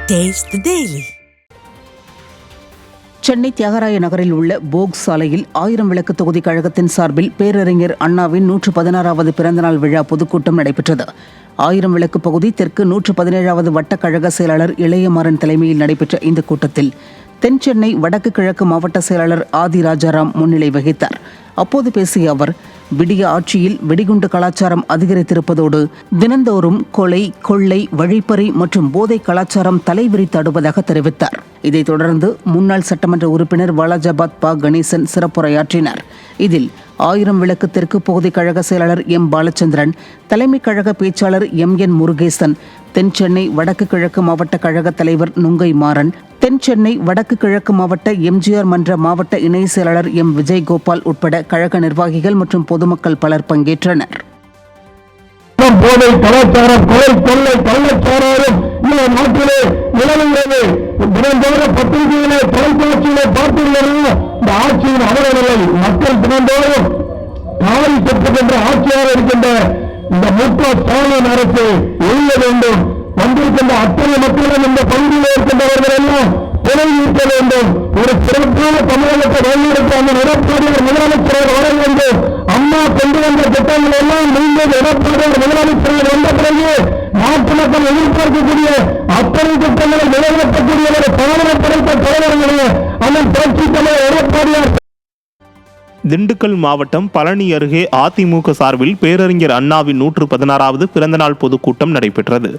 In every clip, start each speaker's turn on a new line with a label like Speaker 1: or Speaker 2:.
Speaker 1: Taste the Daily.
Speaker 2: Chennai Thyagaraya நகரில் உள்ள போக் சாலையில் 1000 விளக்கு தொகுதி கழகத்தின் சார்பில் பேரறிஞர் அண்ணாவின் 116வது பிறந்தநாள் விழா பொதுக்கூட்டம் நடைபெற்றது. 1000 விளக்கு பகுதி தெற்கு 117வது வட்டக்கழக செயலாளர் இளையமாறன் தலைமையில் நடைபெற்ற இந்த கூட்டத்தில் தென் சென்னை வடக்கு கிழக்கு மாவட்ட செயலாளர் ஆதி ராஜாராம் முன்னிலை வகித்தார். அப்போது பேசிய அவர், விடிய ஆட்சியில் வெடிகுண்டு கலாச்சாரம் அதிகரித்திருப்பதோடு தினந்தோறும் கொலை, கொள்ளை, வழிப்பறி மற்றும் போதை கலாச்சாரம் தலைவிரித்தாடுவதாக தெரிவித்தார். இதைத் தொடர்ந்து முன்னாள் சட்டமன்ற உறுப்பினர் வாலாஜாபாத் பா கணேசன் சிறப்புரையாற்றினார். இதில் 1000 விளக்கு தெற்கு பகுதி கழக செயலாளர் எம் பாலச்சந்திரன், தலைமை கழக பேச்சாளர் எம் முருகேசன், தென் சென்னை வடக்கு கிழக்கு மாவட்ட கழக தலைவர் நுங்கை மாறன், தென் சென்னை வடக்கு கிழக்கு மாவட்ட எம்ஜிஆர் மன்ற மாவட்ட இணை செயலாளர் எம் விஜய்கோபால் உட்பட கழக நிர்வாகிகள் மற்றும் பொதுமக்கள் பலர் பங்கேற்றனர்.
Speaker 3: போதை கலாச்சாரம், கொலை, கொள்ளை, கள்ளச்சாரம் இந்த நாட்டிலே நிலவுகிறது. தினந்தோறும் பத்திரிகையிலே, தொலைக்காட்சியிலே பார்த்துள்ளது. இந்த ஆட்சியின் அவலநிலை மக்கள் தினந்தோறும் காரி செப்புகின்ற ஆட்சியாக இருக்கின்ற இந்த ஸ்டாலின் அரசு எழுத வேண்டும். வந்திருக்கின்ற அத்தனை மக்களும் இந்த பகுதியில் இருக்கின்றவர்கள் எல்லாம் நிலைநிறுத்த வேண்டும். ஒரு சிறப்பான தமிழகத்தை வழிநடத்த அந்த எடப்பாடியார் முதலமைச்சராக வர வேண்டும். அம்மா கொண்டு வந்த திட்டங்கள் எல்லாம் மீண்டும் எடப்பாடியார் முதலமைச்சராக வந்த பிறகு நாட்டு மக்கள் எதிர்பார்க்கக்கூடிய அத்தனை திட்டங்களை நிறைவேற்றக்கூடிய ஒரு சாதனை படைத்த தலைவர்களே அண்ணன் புரட்சித் தலைவர் எடப்பாடியார்.
Speaker 4: திண்டுக்கல் மாவட்டம் பழனி அருகே அதிமுக சார்பில் பேரறிஞர் அண்ணாவின் 116வது பிறந்தநாள் பொதுக்கூட்டம் நடைபெற்றது.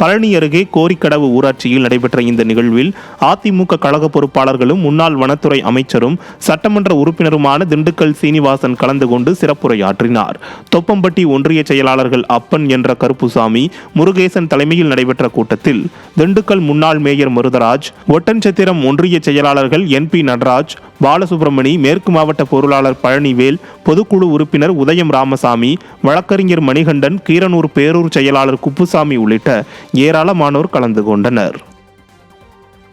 Speaker 4: பழனி அருகே கோரிக்கடவு ஊராட்சியில் நடைபெற்ற இந்த நிகழ்வில் அதிமுக கழக பொறுப்பாளர்களும் முன்னாள் வனத்துறை அமைச்சரும் சட்டமன்ற உறுப்பினருமான திண்டுக்கல் சீனிவாசன் கலந்து கொண்டு சிறப்புரையாற்றினார். தொப்பம்பட்டி ஒன்றிய செயலாளர்கள் அப்பன் என்ற கருப்புசாமி, முருகேசன் தலைமையில் நடைபெற்ற கூட்டத்தில் திண்டுக்கல் முன்னாள் மேயர் மருதராஜ், ஒட்டன்சத்திரம் ஒன்றிய செயலாளர்கள் NP நடராஜ், பாலசுப்ரமணி, மேற்கு மாவட்ட பொருளாளர் பழனிவேல், பொதுக்குழு உறுப்பினர் உதயம் ராமசாமி, வழக்கறிஞர் மணிகண்டன், கீரனூர் பேரூர் செயலாளர் குப்புசாமி உள்ளிட்ட ஏராளமானோர் கலந்து கொண்டனர்.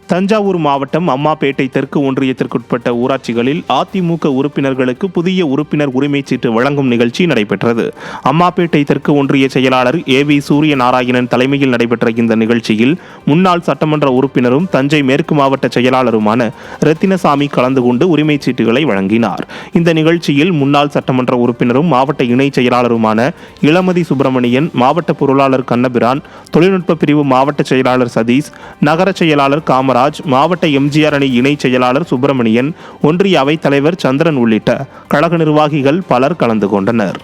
Speaker 4: தஞ்சாவூர் மாவட்டம் அம்மாப்பேட்டை தெற்கு ஒன்றியத்திற்குட்பட்ட ஊராட்சிகளில் அதிமுக உறுப்பினர்களுக்கு புதிய உறுப்பினர் உரிமைச் சீட்டு வழங்கும் நிகழ்ச்சி நடைபெற்றது. அம்மாப்பேட்டை தெற்கு ஒன்றிய செயலாளர் AV சூரியநாராயணன் தலைமையில் நடைபெற்ற இந்த நிகழ்ச்சியில் முன்னாள் சட்டமன்ற உறுப்பினரும் தஞ்சை மேற்கு மாவட்ட செயலாளருமான ரத்தினசாமி கலந்து கொண்டு உரிமைச் சீட்டுகளை வழங்கினார். இந்த நிகழ்ச்சியில் முன்னாள் சட்டமன்ற உறுப்பினரும் மாவட்ட இணை செயலாளருமான இளமதி சுப்பிரமணியன், மாவட்ட பொருளாளர் கண்ணபிரான், தொழில்நுட்ப பிரிவு மாவட்ட செயலாளர் சதீஷ், நகர செயலாளர் காமராஜ், மாவட்ட எம்ஜிஆர் அணி இணை செயலாளர் சுப்பிரமணியன், ஒன்றிய அவைத் தலைவர் சந்திரன் உள்ளிட்ட கழக நிர்வாகிகள் பலர் கலந்து கொண்டனர்.